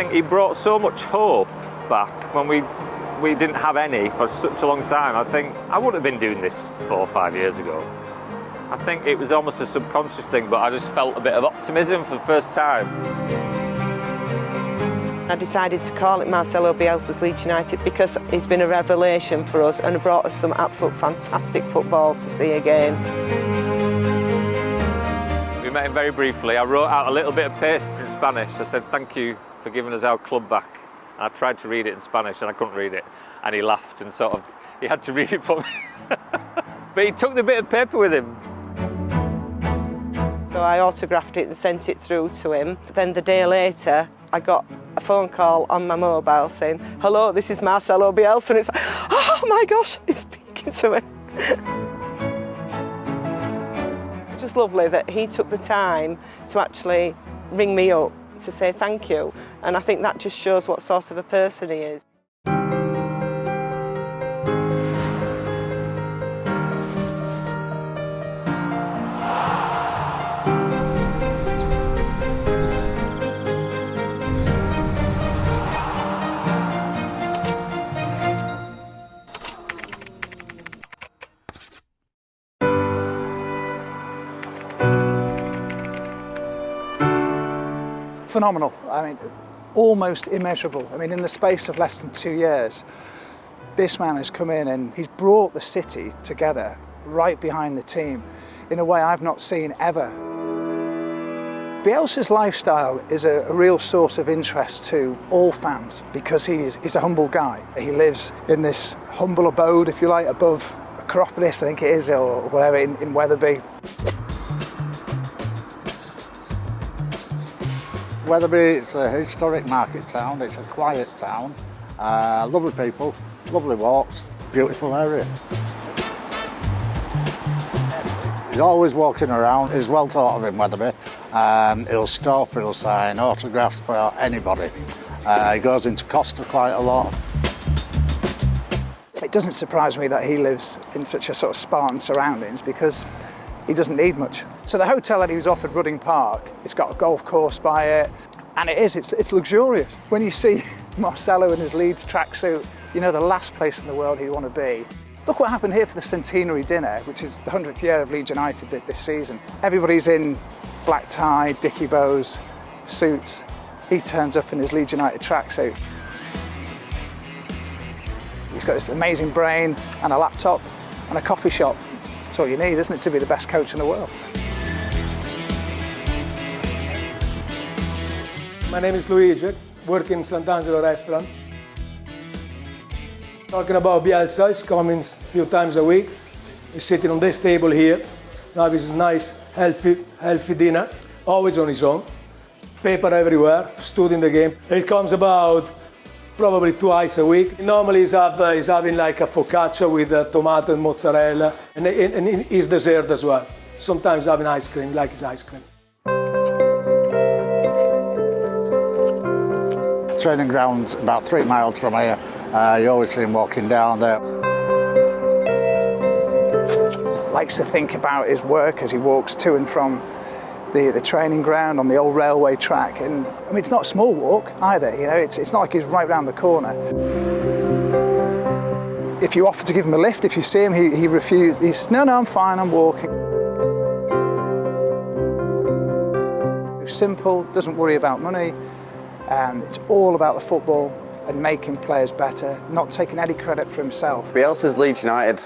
think he brought so much hope back when we didn't have any for such a long time. I think I wouldn't have been doing this 4 or 5 years ago. I think it was almost a subconscious thing, but I just felt a bit of optimism for the first time. I decided to call it Marcelo Bielsa's Leeds United because he's been a revelation for us and brought us some absolute fantastic football to see again. We met him very briefly. I wrote out a little bit of paper in Spanish. I said, "Thank you for giving us our club back." And I tried to read it in Spanish and I couldn't read it. And he laughed and he had to read it for me. But he took the bit of paper with him. So I autographed it and sent it through to him. Then the day later, I got a phone call on my mobile saying, "Hello, this is Marcelo Bielsa." And it's like, oh my gosh, he's speaking to me. Just lovely that he took the time to actually ring me up to say thank you. And I think that just shows what sort of a person he is. Phenomenal. I mean, almost immeasurable. I mean, in the space of less than 2 years, this man has come in and he's brought the city together right behind the team in a way I've not seen ever. Bielsa's lifestyle is a real source of interest to all fans because he's a humble guy. He lives in this humble abode, if you like, above Acropolis, I think it is, or whatever, in Wetherby. Wetherby, it's a historic market town, it's a quiet town, lovely people, lovely walks, beautiful area. He's always walking around, he's well thought of in Wetherby. He'll stop, he'll sign autographs for anybody. He goes into Costa quite a lot. It doesn't surprise me that he lives in such a sort of Spartan surroundings because he doesn't need much. So the hotel that he was offered, Rudding Park, it's got a golf course by it, and it's luxurious. When you see Marcelo in his Leeds tracksuit, you know the last place in the world he'd want to be. Look what happened here for the centenary dinner, which is the 100th year of Leeds United this season. Everybody's in black tie, dicky bows, suits. He turns up in his Leeds United tracksuit. He's got this amazing brain and a laptop and a coffee shop. That's all you need, isn't it, to be the best coach in the world? My name is Luigi, work in Sant'Angelo restaurant. Talking about Bielsa, he's coming a few times a week. He's sitting on this table here. Now his nice, healthy dinner, always on his own. Paper everywhere, studying the game. He comes about probably twice a week. Normally he's having like a focaccia with tomato and mozzarella, and his dessert as well. Sometimes having ice cream, like his ice cream. Training ground's about 3 miles from here. You always see him walking down there. Likes to think about his work as he walks to and from the training ground on the old railway track. And I mean, it's not a small walk either, you know, it's not like he's right round the corner. If you offer to give him a lift, if you see him, he refuses. He says, no, I'm fine, I'm walking. Simple, doesn't worry about money. It's all about the football and making players better, not taking any credit for himself. Bielsa's Leeds United.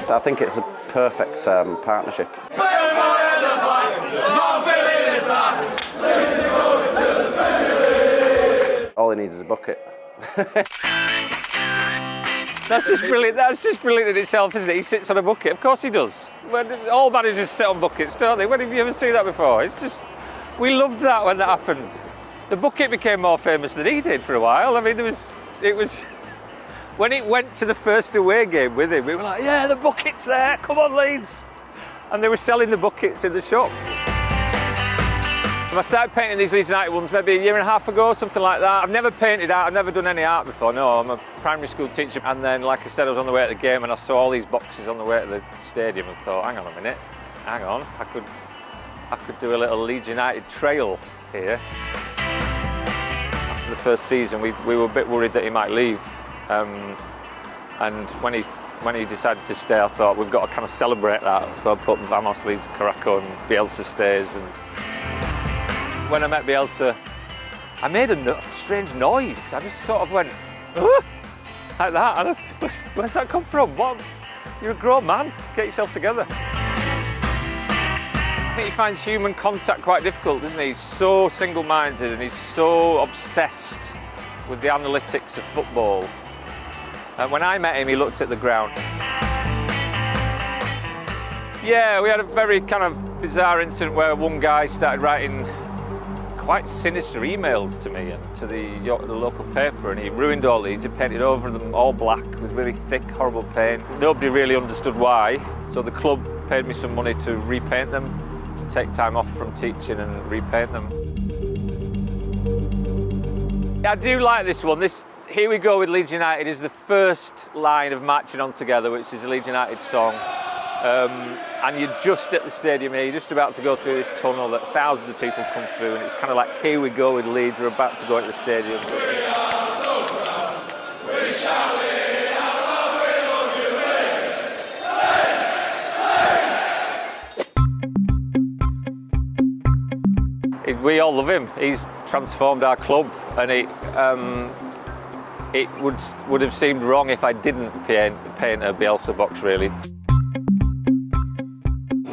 I think it's a perfect partnership. All he needs is a bucket. That's just brilliant. That's just brilliant in itself, isn't it? He sits on a bucket. Of course he does. All managers sit on buckets, don't they? When have you ever seen that before? It's just, we loved that when that happened. The bucket became more famous than he did for a while. I mean, it was when it went to the first away game with him, we were like, yeah, the bucket's there. Come on, Leeds. And they were selling the buckets in the shop. I started painting these Leeds United ones maybe a year and a half ago, something like that. I've never painted art, I've never done any art before, no, I'm a primary school teacher. And then, like I said, I was on the way to the game and I saw all these boxes on the way to the stadium and thought, hang on a minute, hang on, I could do a little Leeds United trail here. After the first season, we were a bit worried that he might leave. And when he decided to stay, I thought we've got to kind of celebrate that. So I put Vamos Leeds Caraco and Bielsa stays. And when I met Bielsa, I made a strange noise. I just sort of went, "Ugh," like that. And where's that come from? What? You're a grown man. Get yourself together. I think he finds human contact quite difficult, doesn't he? He's so single-minded and he's so obsessed with the analytics of football. And when I met him, he looked at the ground. Yeah, we had a very kind of bizarre incident where one guy started writing quite sinister emails to me and to the local paper, and he ruined all these. He painted over them all black with really thick, horrible paint. Nobody really understood why, so the club paid me some money to repaint them, to take time off from teaching and repaint them. I do like this one. This "Here We Go with Leeds United" is the first line of Marching On Together, which is a Leeds United song. And you're just at the stadium here, you're just about to go through this tunnel that thousands of people come through, and it's kind of like, here we go with Leeds, we're about to go into the stadium. We all love him. He's transformed our club, and it would have seemed wrong if I didn't paint a Bielsa box, really.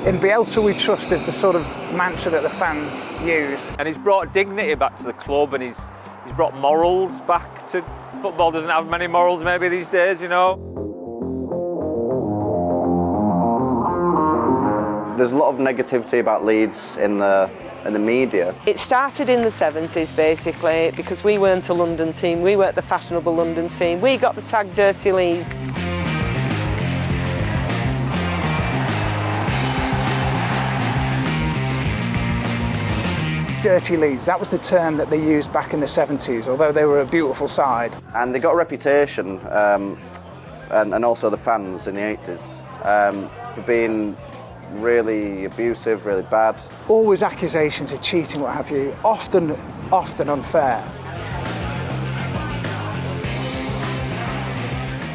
In Bielsa we trust is the sort of mantra that the fans use. And he's brought dignity back to the club, and he's brought morals back to football. Doesn't have many morals maybe these days, you know. There's a lot of negativity about Leeds in the media. It started in the 70s basically, because we weren't a London team, we weren't the fashionable London team. We got the tag Dirty Leeds. Dirty Leeds, that was the term that they used back in the 70s, although they were a beautiful side. And they got a reputation, and also the fans in the 80s, for being really abusive, really bad. Always accusations of cheating, what have you, often unfair.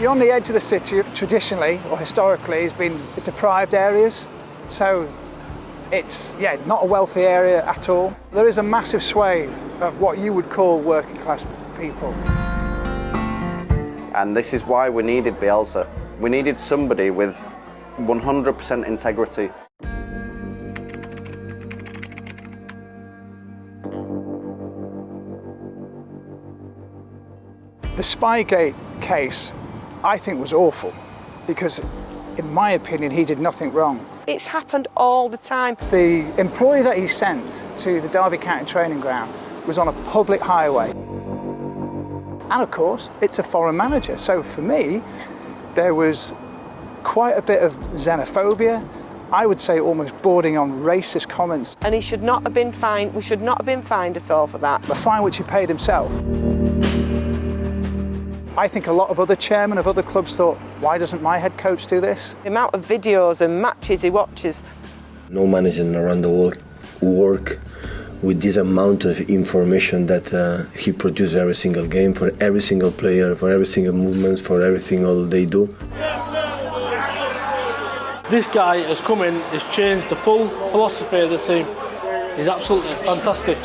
You're on the edge of the city, traditionally or historically, has been deprived areas, so it's not a wealthy area at all. There is a massive swathe of what you would call working class people. And this is why we needed Bielsa. We needed somebody with 100% integrity. The Spygate case, I think, was awful because, in my opinion, he did nothing wrong. It's happened all the time. The employee that he sent to the Derby County training ground was on a public highway. And of course, it's a foreign manager. So for me, there was quite a bit of xenophobia. I would say almost bordering on racist comments. And he should not have been fined. We should not have been fined at all for that. A fine which he paid himself. I think a lot of other chairmen of other clubs thought, why doesn't my head coach do this? The amount of videos and matches he watches. No manager around the world work with this amount of information that he produces every single game, for every single player, for every single movement, for everything all they do. This guy has come in, has changed the full philosophy of the team. He's absolutely fantastic.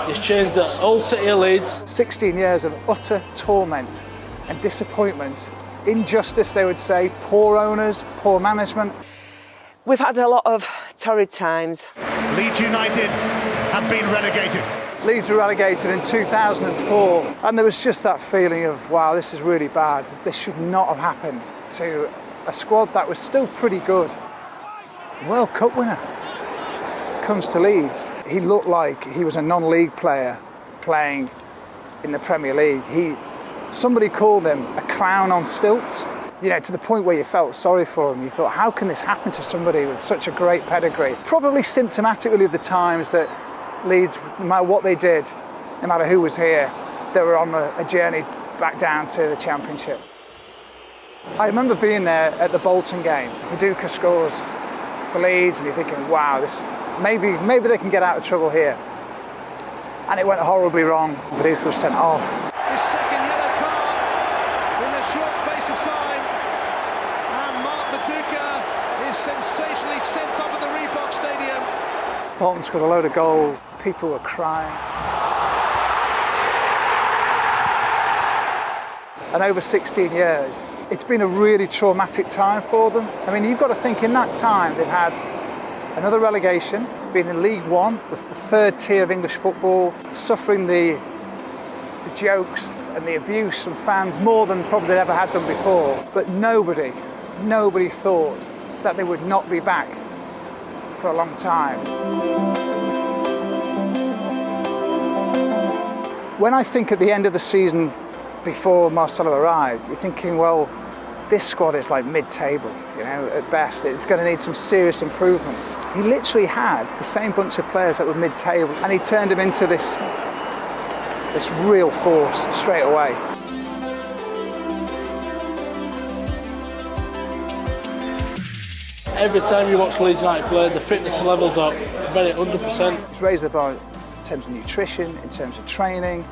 He's changed the whole city of Leeds. 16 years of utter torment and disappointment, injustice they would say, poor owners, poor management. We've had a lot of torrid times. Leeds United have been relegated. Leeds were relegated in 2004, and there was just that feeling of, wow, this is really bad. This should not have happened to a squad that was still pretty good. World Cup winner comes to Leeds. He looked like he was a non-league player playing in the Premier League. Somebody called him a clown on stilts, you know, to the point where you felt sorry for him. You thought, how can this happen to somebody with such a great pedigree? Probably symptomatic really of the times that Leeds, no matter what they did, no matter who was here, they were on a journey back down to the Championship. I remember being there at the Bolton game. Viduka scores for Leeds, and you're thinking, wow, this maybe they can get out of trouble here. And it went horribly wrong. Pereira was sent off. His second yellow card in a short space of time. And Mark Viduka is sensationally sent off at the Reebok Stadium. Bolton scored a load of goals. People were crying. And over 16 years, it's been a really traumatic time for them. I mean, you've got to think in that time they've had another relegation, been in League One, the third tier of English football, suffering the jokes and the abuse from fans more than probably they'd ever had done before. But nobody thought that they would not be back for a long time. When I think at the end of the season, before Marcelo arrived, you're thinking, well, this squad is like mid-table, you know, at best. It's going to need some serious improvement. He literally had the same bunch of players that were mid-table, and he turned them into this real force straight away. Every time you watch Leeds United play, the fitness levels are very 100%. He's raised the bar in terms of nutrition, in terms of training.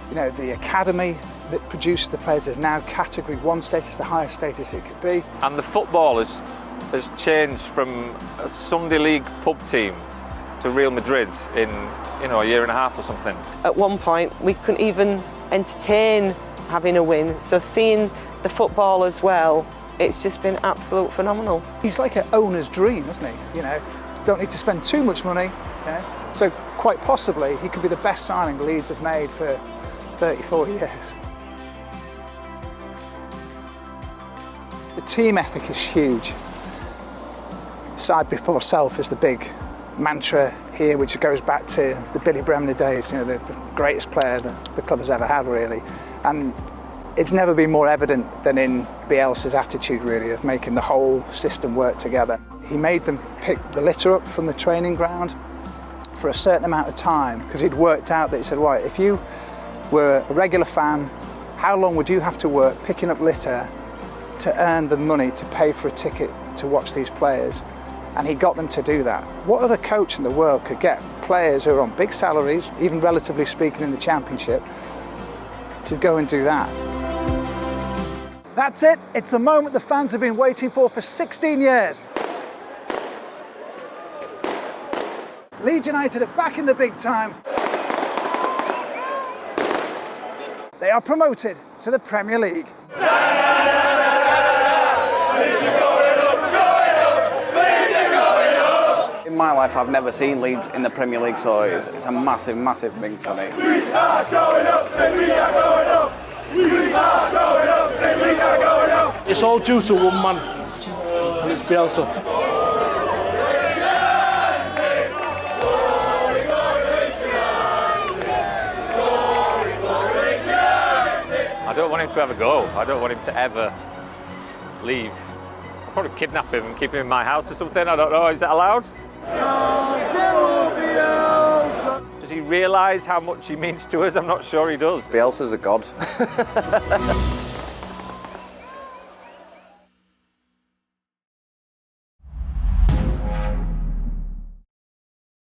You know, the academy that produces the players is now Category 1 status, the highest status it could be. And the football has changed from a Sunday League pub team to Real Madrid in, you know, a year and a half or something. At one point, we couldn't even entertain having a win. So seeing the football as well, it's just been absolute phenomenal. He's like an owner's dream, isn't he? You know, don't need to spend too much money. You know? So quite possibly, he could be the best signing Leeds have made for 30, 40 years. The team ethic is huge. Side before self is the big mantra here, which goes back to the Billy Bremner days, you know, the greatest player the club has ever had, really. And it's never been more evident than in Bielsa's attitude, really, of making the whole system work together. He made them pick the litter up from the training ground for a certain amount of time, because he'd worked out that he said, right, if you were a regular fan, how long would you have to work picking up litter to earn the money to pay for a ticket to watch these players? And he got them to do that. What other coach in the world could get players who are on big salaries, even relatively speaking in the Championship, to go and do that? That's it. It's the moment the fans have been waiting for 16 years. Leeds United are back in the big time. They are promoted to the Premier League. In my life, I've never seen Leeds in the Premier League, so it's a massive, massive thing for me. We are going up, say we are going up. We are going up, say we are going up. It's all due to one man, and it's Bielsa. I don't want him to ever go. I don't want him to ever leave. I'll probably kidnap him and keep him in my house or something. I don't know. Is that allowed? Does he realise how much he means to us? I'm not sure he does. Bielsa's a god.